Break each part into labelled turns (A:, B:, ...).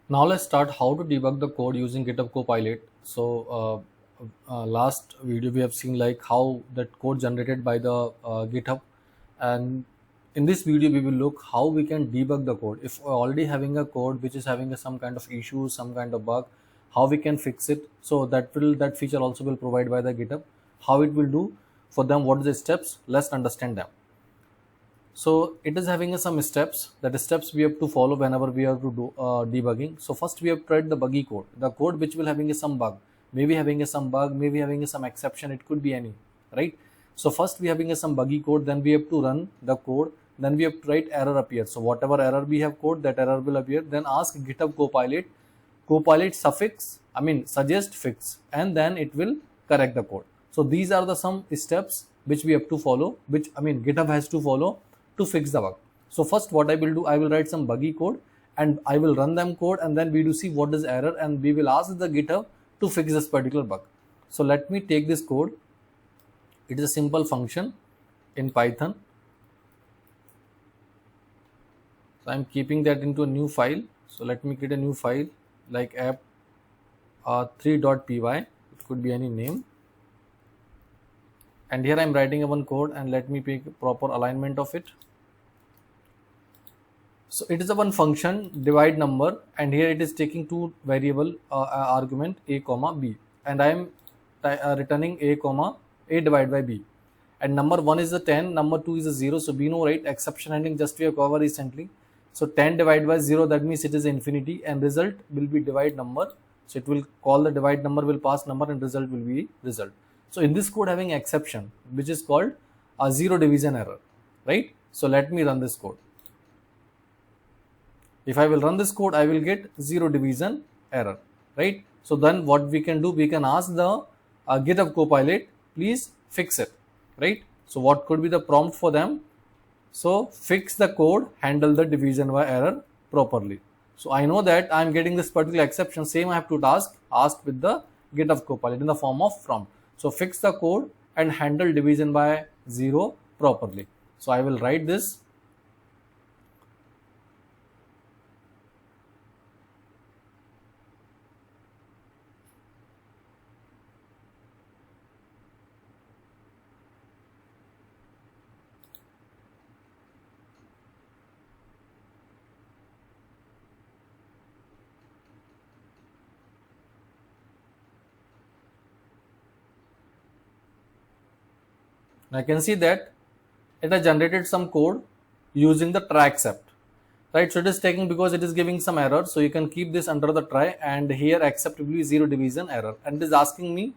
A: Now let's start how to debug the code using GitHub Copilot. So last video we have seen like how that code generated by the GitHub, and in this video we will look how we can debug the code. If we're already having a code which is having some kind of issue, some kind of bug, how we can fix it. So that feature also will provide by the GitHub. How it will do for them, what are the steps? Let's understand them. So it is having some steps, that steps we have to follow whenever we are to do debugging. So first we have to write the buggy code, the code which will having some bug, maybe having some bug, maybe having some exception, it could be any, right? So first we having some buggy code, then we have to run the code, then we have to write error appear. So whatever error we have code, that error will appear. Then ask GitHub Copilot suggest fix, and then it will correct the code. So these are the some steps which we have to follow, which GitHub has to follow to fix the bug. So first what I will do, I will write some buggy code and I will run them code, and then we do see what is error, and we will ask the GitHub to fix this particular bug. So let me take this code. It is a simple function in Python. So I'm keeping that into a new file. So let me create a new file like app 3.py. It could be any name. And here I'm writing a one code, and let me pick proper alignment of it. So it is a one function divide number, and here it is taking two variable argument a comma b, and I am returning a comma a divided by b, and number 1 is a 10, number 2 is a 0. So we know, right, exception handling just we have covered recently. So 10 divided by 0, that means it is infinity, and result will be divide number. So it will call the divide number, will pass number, and result will be result. So in this code having exception which is called a zero division error, right? So let me run this code. If I will run this code, I will get zero division error, right? So then what we can do, we can ask the GitHub Copilot, please fix it, right? So what could be the prompt for them? So fix the code, handle the division by error properly. So I know that I'm getting this particular exception. Same I have to ask with the GitHub Copilot in the form of prompt. So fix the code and handle division by 0 properly. So I will write this. I can see that it has generated some code using the try except, right? So it is taking because it is giving some error. So you can keep this under the try, and here accept will be zero division error, and it is asking me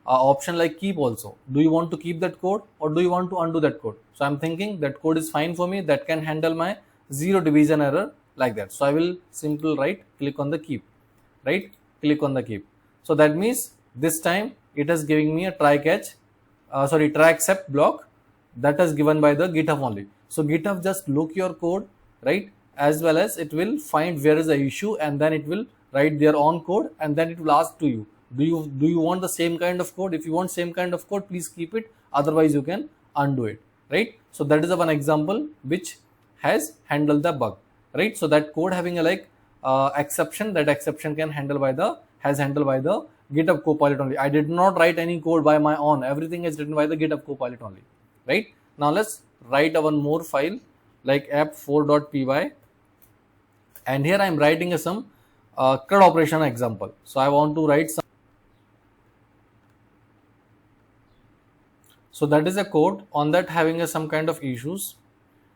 A: option like keep also. Do you want to keep that code or do you want to undo that code? So I'm thinking that code is fine for me, that can handle my zero division error like that. So I will simply click on the keep, right? Click on the keep. So that means this time it is giving me a try except block that is given by the GitHub only. So GitHub just look your code, right? As well as it will find where is the issue, and then it will write their own code, and then it will ask to you, do you want the same kind of code? If you want same kind of code, please keep it, otherwise you can undo it, right? So that is one example which has handled the bug, right? So that code having a exception, that exception can handled by the GitHub Copilot only. I did not write any code by my own, everything is written by the GitHub Copilot only, right? Now let's write one more file like app4.py, and here I am writing some CRUD operation example. So I want to write some. So that is a code on that having some kind of issues.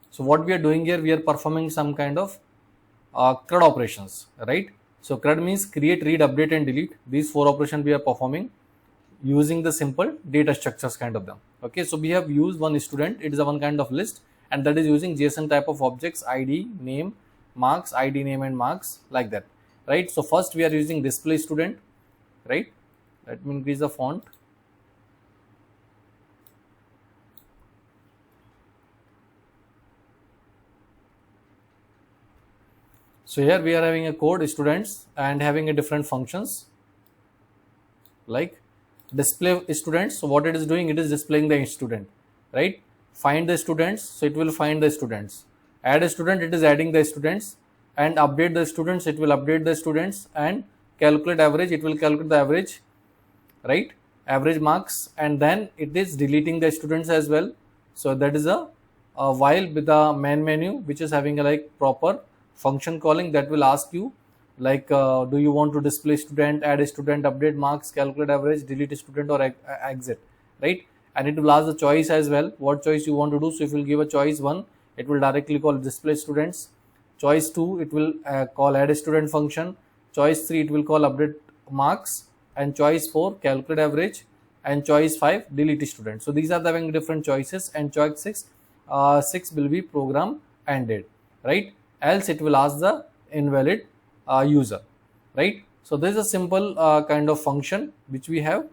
A: So what we are doing here, we are performing some kind of CRUD operations, right? So CRUD means create, read, update, and delete. These 4 operations we are performing using the simple data structures kind of them. Okay, so we have used one student. It is a one kind of list, and that is using JSON type of objects, ID, name, marks, ID, name, and marks like that, right? So first we are using display student, right? Let me increase the font. So here we are having a code students and having a different functions like display students. So what it is doing, it is displaying the student, right? Find the students, so it will find the students. Add a student, it is adding the students. and update the students, it will update the students, and calculate average, it will calculate the average, right, average marks, and then it is deleting the students as well. So that is a while with the main menu, which is having a like proper function calling that will ask you like do you want to display student, add a student, update marks, calculate average, delete a student, or exit, right? And it will ask the choice as well, what choice you want to do. So if you will give a choice 1, it will directly call display students. Choice 2, it will call add a student function. Choice 3, it will call update marks, and choice 4, calculate average, and choice 5, delete student. So these are the having different choices, and choice 6 will be program ended, right? Else it will ask the invalid user, right? So this is a simple kind of function which we have.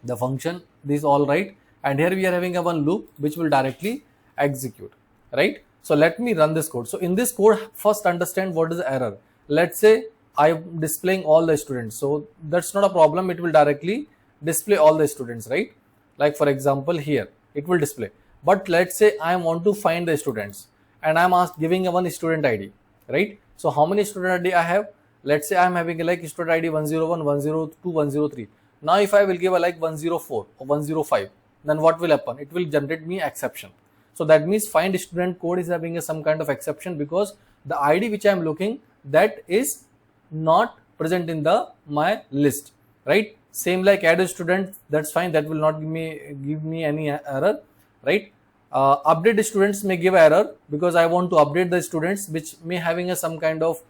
A: The function this all right, and here we are having a one loop which will directly execute, right? So let me run this code. So in this code, first understand what is the error. Let's say I'm displaying all the students, so that's not a problem, it will directly display all the students, right? Like for example here it will display. But let's say I want to find the students and I'm giving a one student ID, right? So how many student ID I have? Let's say I'm having a like student ID 101, 102, 103. Now if I will give a like 104 or 105, then what will happen? It will generate me exception. So that means find student code is having some kind of exception, because the ID which I am looking, that is not present in the my list, right? Same like add a student, that's fine, that will not give me any error, right? Update students may give error because I want to update the students which may having some kind of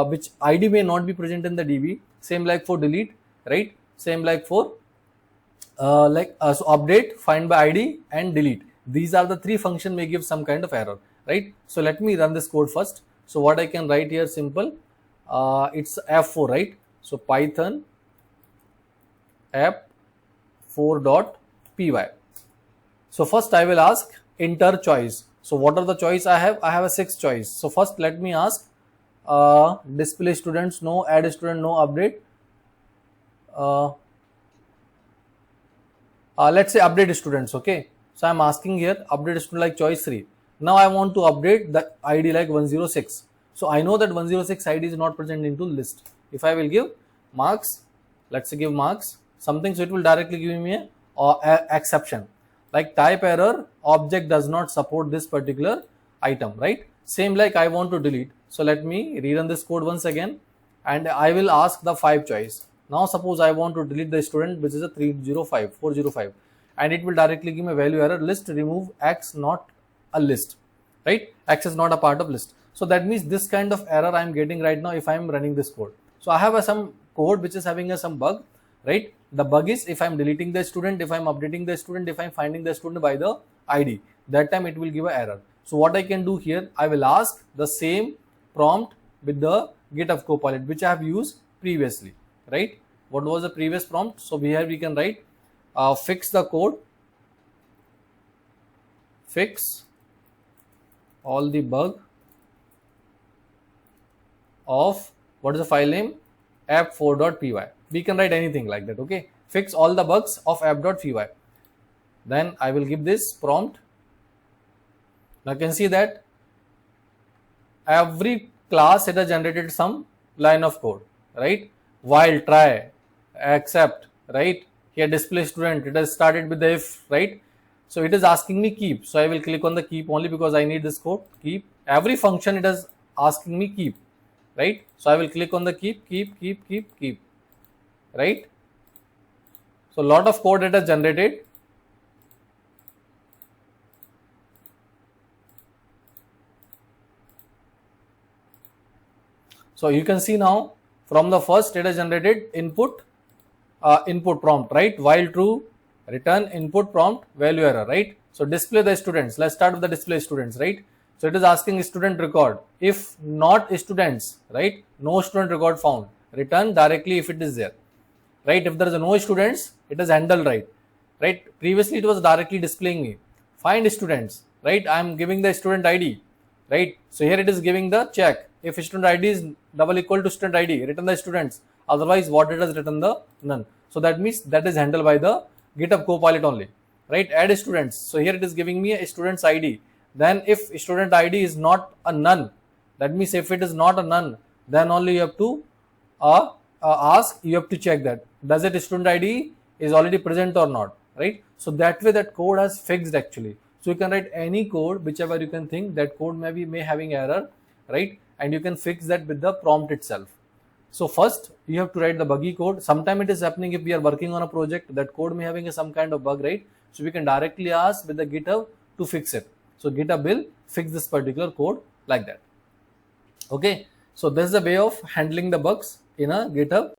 A: which ID may not be present in the DB. Same like for delete, right? Same like for so update, find by ID, and delete. These are the three functions may give some kind of error, right? So let me run this code first. So what I can write here, simple, it's F4, right? So Python app4.py. So first I will ask enter choice. So what are the choice I have? I have a 6 choice. So first let me ask display students, no, add student, no, update. Let's say update students, okay? So I'm asking here update student like choice 3. Now I want to update the ID like 106. So I know that 106 ID is not present into list. If I will give marks, let's say give marks something, so it will directly give me a exception like type error, object does not support this particular item, right? Same like I want to delete. So let me rerun this code once again, and I will ask the 5 choice. Now suppose I want to delete the student which is a 405, and it will directly give me value error, list remove X not a list, right? X is not a part of list. So that means this kind of error I am getting right now if I am running this code. So I have some code which is having some bug, right? The bug is if I am deleting the student, if I am updating the student, if I am finding the student by the ID, that time it will give an error. So what I can do here, I will ask the same prompt with the GitHub Copilot which I have used previously, right? What was the previous prompt? So here we can write fix the code, fix all the bug of, what is the file name? app4.py. We can write anything like that, okay? Fix all the bugs of app.py. Then I will give this prompt. Now you can see that every class it has generated some line of code, right? While, try, accept, right? Here display student, it has started with the if, right? So it is asking me keep. So I will click on the keep only because I need this code, keep. Every function it is asking me keep, right? So I will click on the keep, right? So a lot of code it has generated. So you can see now from the first it has generated input prompt, right? While true, return input prompt, value error, right? So display the students. Let's start with the display students, right? So it is asking student record. If not students, right? No student record found. Return directly if it is there, right? If there is no students, it is handled right. Previously it was directly displaying me. Find students, right? I am giving the student ID, right? So here it is giving the check. If student ID is double equal to student ID, return the students. Otherwise, what it has written the none. So that means that is handled by the GitHub Copilot only, right? Add students. So here it is giving me a student's ID. Then if student ID is not a none, That means if it is not a none, then only you have to you have to check that does it student ID is already present or not, right? So that way that code has fixed actually. So you can write any code, whichever you can think that code may having error, right? And you can fix that with the prompt itself. So first you have to write the buggy code. Sometime it is happening if we are working on a project that code may having some kind of bug, right? So we can directly ask with the GitHub to fix it. So GitHub will fix this particular code like that. Okay, so this is the way of handling the bugs in a GitHub